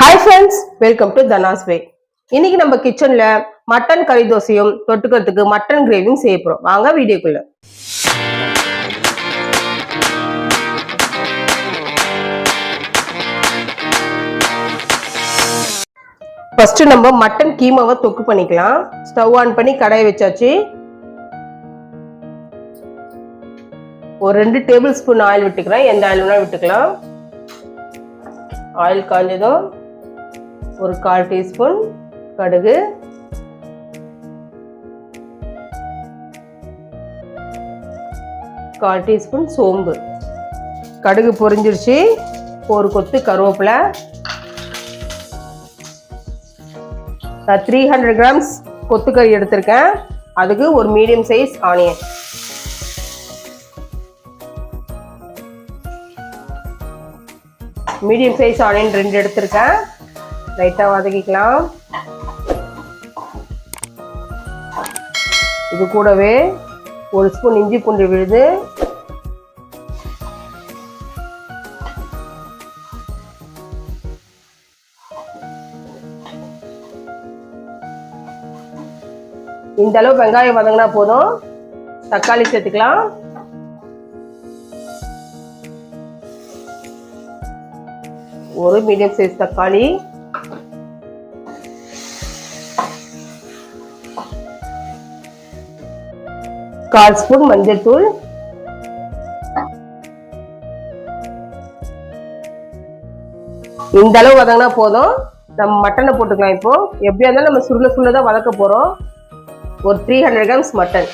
Hi friends, welcome to தனாஸ் வே. இன்னைக்கு நம்ம கிச்சன்ல மட்டன் கறி தோசையும் தொட்டுக்கிறதுக்கு மட்டன் கிரேவியும் செய்ய போறோம். வாங்க வீடியோக்குள்ள. ஃபர்ஸ்ட் நம்ம மட்டன் கீமாவை தொக்கு பண்ணிக்கலாம். ஸ்டவ் ஆன் பண்ணி கடாயை வச்சாச்சு. ஒரு 2 டேபிள் ஸ்பூன் ஆயில் விட்டுக்கிறேன். எந்த ஆயில் வேணாலும் விட்டுக்கலாம். ஆயில் காஞ்சதும் ஒரு 1/4 டீஸ்பூன் கடுகு, 1/4 டீஸ்பூன் சோம்பு. கடுகு பொரிஞ்சிருச்சு. ஒரு கொத்து கருவேப்பிலை. நான் 300 கிராம்ஸ் கொத்துக்கறி எடுத்திருக்கேன். அதுக்கு ஒரு medium size onion. Medium size onion 2 எடுத்திருக்கேன். லைட்டா வதக்கிக்கலாம். இது கூடவே 1 ஸ்பூன் இஞ்சி பூண்டு விழுது, இந்த அளவு வெங்காயம் வதங்கினா போதும். தக்காளி சேர்த்துக்கலாம். ஒரு மீடியம் சைஸ் தக்காளி, கால் ஸ்பூன் மஞ்சள் தூள், இந்த அளவு வதங்கினா போதும். நம்ம மட்டனை போட்டுக்கலாம். இப்போ எப்படியா இருந்தாலும் நம்ம சுருள தான் வதக்க போறோம். ஒரு 300 கிராம்ஸ் மட்டன்.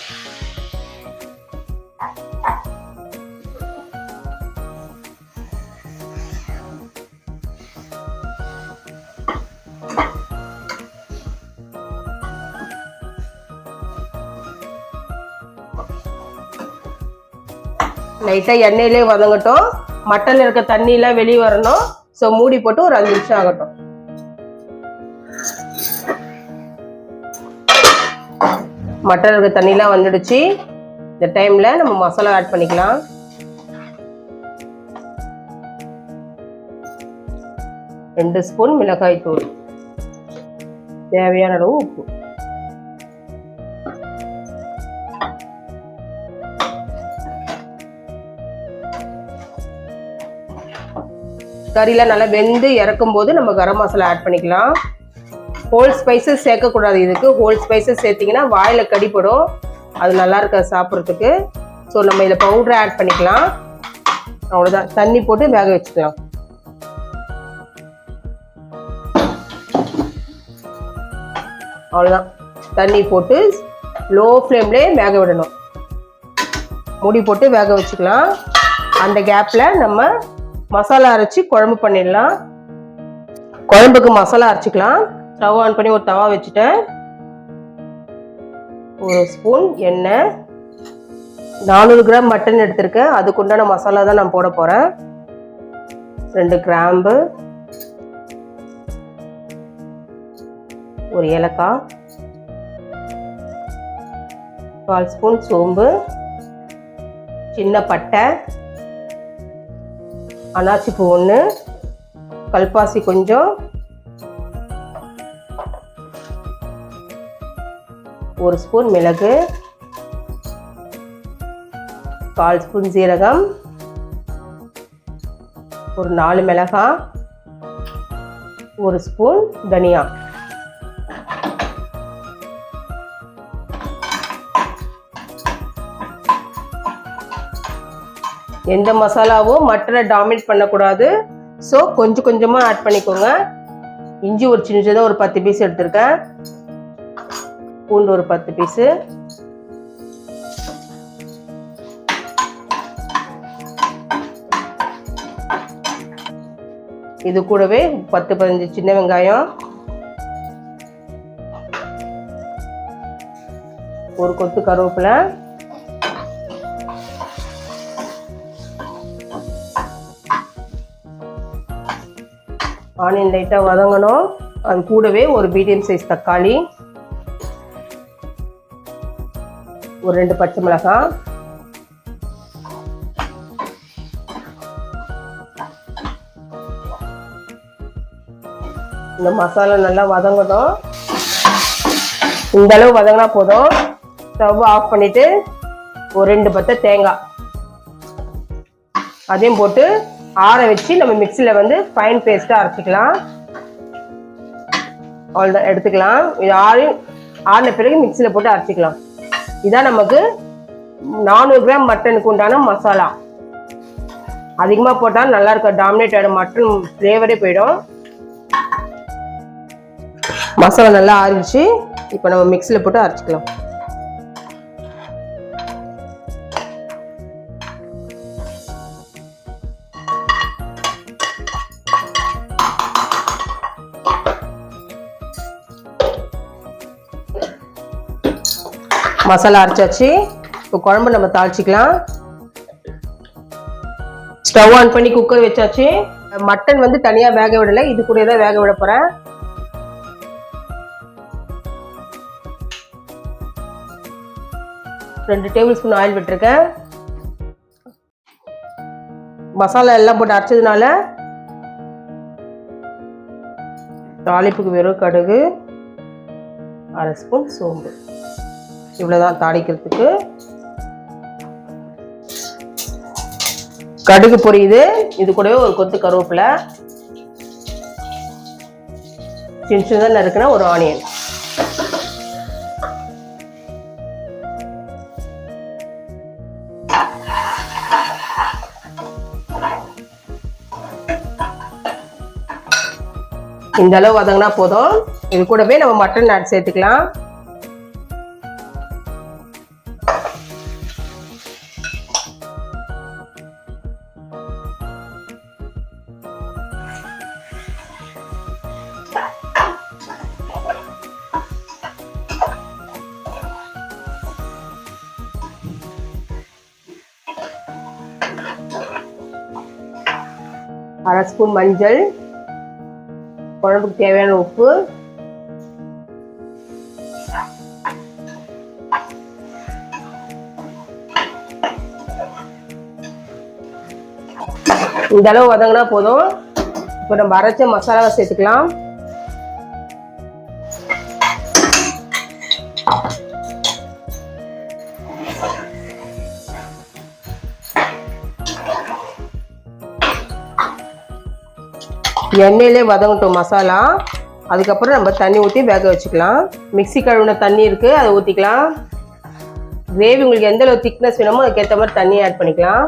லைட்டா எண்ணெயிலே வதங்கட்டும். மட்டன்ல இருக்க தண்ணி எல்லாம் வெளியே வரணும். ஸோ மூடி போட்டு ஒரு 5 நிமிஷம் ஆகட்டும். மட்டன் இருக்க தண்ணிலாம் வந்துடுச்சு. இந்த டைம்ல நம்ம மசாலா ஆட் பண்ணிக்கலாம். ரெண்டு ஸ்பூன் மிளகாய் தூள், தேவையான அளவு உப்பு, கறிலாம் நல்லா வெந்து இறக்கும் போது நம்ம கரம் மசாலா ஆட் பண்ணிக்கலாம். ஹோல் ஸ்பைசஸ் சேர்க்கக்கூடாது. இதுக்கு ஹோல் ஸ்பைசஸ் சேர்த்திங்கன்னா வாயில் கடிப்படும். அது நல்லா இருக்காது சாப்பிட்றதுக்கு. ஸோ நம்ம இதில் பவுடரை ஆட் பண்ணிக்கலாம். அவ்வளோதான். தண்ணி போட்டு வேக வச்சுக்கலாம். அவ்வளோதான். தண்ணி போட்டு லோ ஃப்ளேம்லேயே வேக விடணும். மூடி போட்டு வேக வச்சுக்கலாம். அந்த கேப்பில் நம்ம மசாலா அரைச்சி குழம்பு பண்ணிடலாம். குழம்புக்கு மசாலா அரைச்சிக்கலாம். ஸ்டவ் ஆன் பண்ணி ஒரு தவா வச்சுட்டேன். 1 ஸ்பூன் எண்ணெய், 400 கிராம் மட்டன் எடுத்திருக்கேன். அதுக்குண்டான மசாலா தான் நான் போட போறேன். 2 கிராம்பு, ஒரு ஏலக்காய், 1/4 ஸ்பூன் சோம்பு, சின்ன பட்டை, அனாச்சி பூ 1, கல்பாசி கொஞ்சம், 1 ஸ்பூன் மிளகு, 1/4 ஸ்பூன் சீரகம், ஒரு 4 மிளகாய், 1 ஸ்பூன் தனியா. எந்த மசாலாவும் மட்டனை டாமினேட் பண்ணக்கூடாது. ஸோ கொஞ்சம் கொஞ்சமாக ஆட் பண்ணிக்கோங்க. இஞ்சி ஒரு சின்னதாக ஒரு 10 பீஸ் எடுத்திருக்கேன். பூண்டு ஒரு 10 பீஸு, இது கூடவே 10-15 சின்ன வெங்காயம், ஒரு கொத்து கருவேப்பிலை, ஆனியன் லைட்டாக வதங்கணும். அது கூடவே ஒரு மீடியம் சைஸ் தக்காளி, ஒரு 2 பச்சை மிளகாய், இந்த மசாலா நல்லா வதங்கட்டும். இந்த அளவு வதங்கினா போதும். ஸ்டவ் ஆஃப் பண்ணிட்டு ஒரு 2 பத்தை தேங்காய் அதையும் போட்டு ஆற வச்சு நம்ம மிக்சியில் வந்து ஃபைன் பேஸ்ட்டாக அரைச்சிக்கலாம். அவ்வளோதான், எடுத்துக்கலாம். இது ஆறின பிறகு மிக்சியில் போட்டு அரைச்சிக்கலாம். இதான் நமக்கு 400 கிராம் மட்டனுக்கு உண்டான மசாலா. அதிகமாக போட்டால் நல்லா இருக்க டாமினேட் ஆகிடும், மட்டன் ஃப்ளேவரே போயிடும். மசாலா நல்லா ஆறிடுச்சு. இப்போ நம்ம மிக்சியில் போட்டு அரைச்சிக்கலாம். மசாலா அரைச்சாச்சு. இப்போ குழம்பு நம்ம தாளிச்சிக்கலாம். ஸ்டவ் ஆன் பண்ணி குக்கர் வச்சாச்சு. மட்டன் வந்து தனியா வேக விடலை, இது கூட தான் வேக விட போறேன். ரெண்டு டேபிள் ஸ்பூன் ஆயில் விட்டுருக்கேன். மசாலா எல்லாம் போட்டு அரைச்சதுனால தாளிப்புக்கு வெறும் கடுகு, 1/2 ஸ்பூன் சோம்பு, இவ்வளவுதான் தாளிக்கிறதுக்கு. கடுகு பொரியுது. இது கூடவே ஒரு கொத்து கருவேப்பிலை, சின்ன சின்னதாக நறுக்குன ஒரு ஆனியன். இந்த அளவு வதங்கினா போதும். இது கூடவே நம்ம மட்டன் ஆட் சேர்த்துக்கலாம். அரை ஸ்பூன் மஞ்சள், குழம்புக்கு தேவையான உப்பு, இந்த அளவு வதங்கினா போதும். இப்போ நம்ம அரைச்ச மசாலாவை சேர்த்துக்கலாம். எண்ணெயிலே வதங்கட்டும் மசாலா. அதுக்கப்புறம் நம்ம தண்ணி ஊற்றி வேக வச்சுக்கலாம். மிக்ஸி கழுவுன தண்ணி இருக்கு, அதை ஊற்றிக்கலாம். கிரேவி உங்களுக்கு எந்த அளவு திக்னஸ் வேணுமோ அதுக்கேற்ற மாதிரி தண்ணி ஆட் பண்ணிக்கலாம்.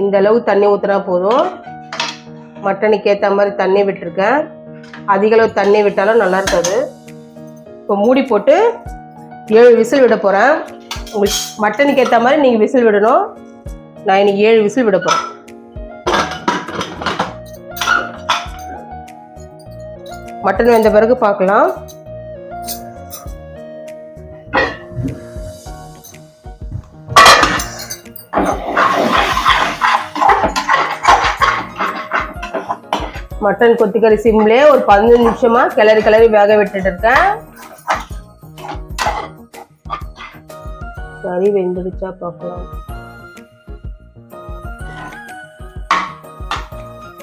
இந்த அளவு தண்ணி ஊற்றினா போதும். மட்டனுக்கு ஏற்ற மாதிரி தண்ணி விட்டுருக்கேன். அதிக அளவு தண்ணி விட்டாலும் நல்லா இருக்காது. இப்போ மூடி போட்டு 7 விசில் விட போகிறேன். உங்களுக்கு மட்டனுக்கு ஏற்ற மாதிரி நீங்கள் விசில் விடணும். நான் இன்னைக்கு 7 விசில் விட போகிறேன். மட்டன் வெந்த பிறகு பார்க்கலாம். மட்டன் கொத்திக்கறி சிம்லே ஒரு 15 நிமிஷமா கிளறி வேக விட்டுட்டு இருக்கேன். கறி வெந்துடுச்சா பார்க்கலாம்.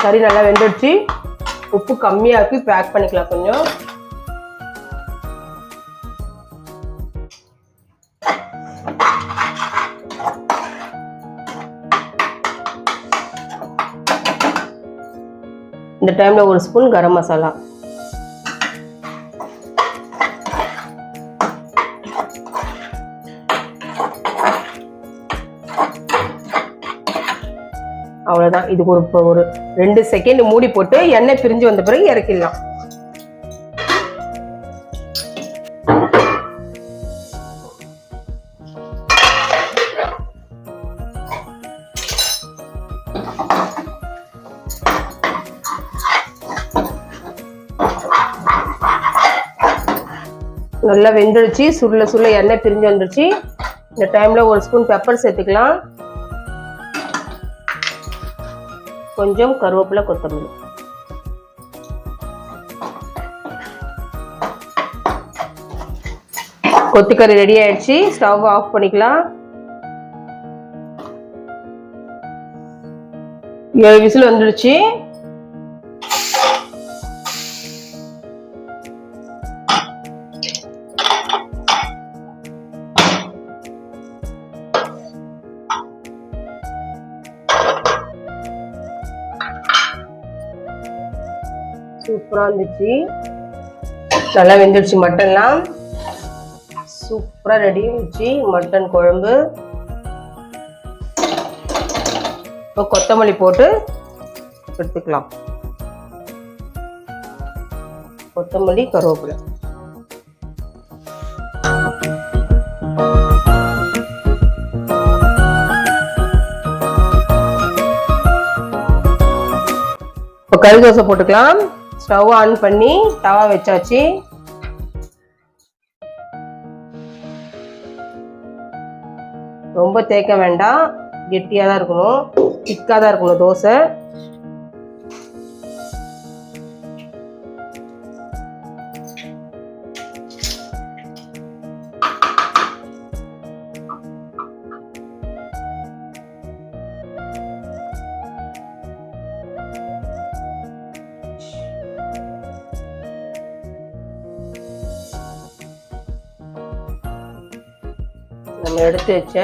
கறி நல்லா வெந்துடுச்சு. உப்பு கம்மியாக்கி பேக் பண்ணிக்கலாம் கொஞ்சம். இந்த டைம்ல 1 ஸ்பூன் கரம் மசாலா, அவ்வளவுதான். இதுக்கு ஒரு 2 செகண்ட் மூடி போட்டு எண்ணெய் பிரிஞ்சு வந்த பிறகு இறக்கிடலாம். நல்லா வெந்துடுச்சு. சுருள எண்ணெய் பிரிஞ்சு வந்துடுச்சு. இந்த டைம்ல 1 ஸ்பூன் பெப்பர் சேர்த்துக்கலாம். கொஞ்சம் கருவேப்பிலை, கொத்தமல்லி. கொத்துக்கறி ரெடி ஆயிடுச்சு. ஸ்டவ் ஆஃப் பண்ணிக்கலாம். 7 விசில் வந்துடுச்சு. சூப்பரா இருந்துச்சு. நல்லா வெந்துடுச்சு. மட்டன்லாம் சூப்பரா ரெடி ஆயிடுச்சு. மட்டன் குழம்பு. இப்போ கொத்தமல்லி போட்டு எடுத்துக்கலாம். கொத்தமல்லி, கருவேப்பிலை. இப்போ கறி தோசை போட்டுக்கலாம். ஸ்டவ் ஆன் பண்ணி தவா வச்சாச்சு. ரொம்ப தேய்க்க வேண்டாம், கெட்டியா தான் இருக்கணும், திக்கா தான் இருக்கணும் தோசை. நம்ம எடுத்து வச்ச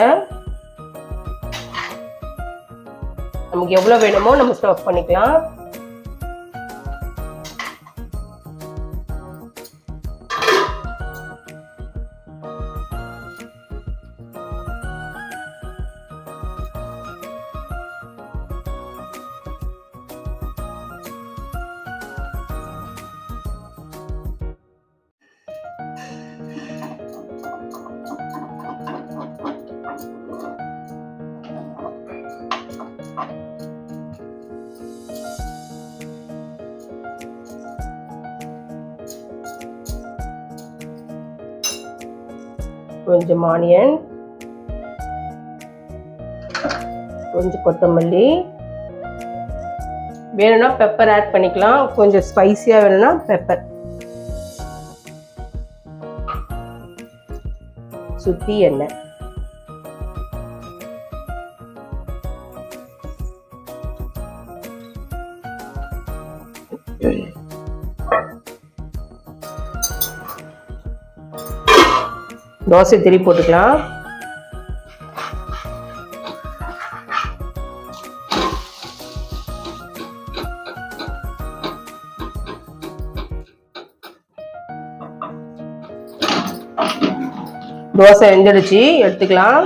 நமக்கு எவ்வளவு வேணுமோ நம்ம ஸ்டஃப் பண்ணிக்கலாம். கொஞ்சம் ஆனியன், கொஞ்சம் கொத்தமல்லி, வேணும்னா பெப்பர் ஆட் பண்ணிக்கலாம். கொஞ்சம் ஸ்பைசியா வேணும்னா பெப்பர். சுத்தி எண்ணெய். தோசை திருப்பி போட்டுக்கலாம். தோசை வெந்துடுச்சு, எடுத்துக்கலாம்.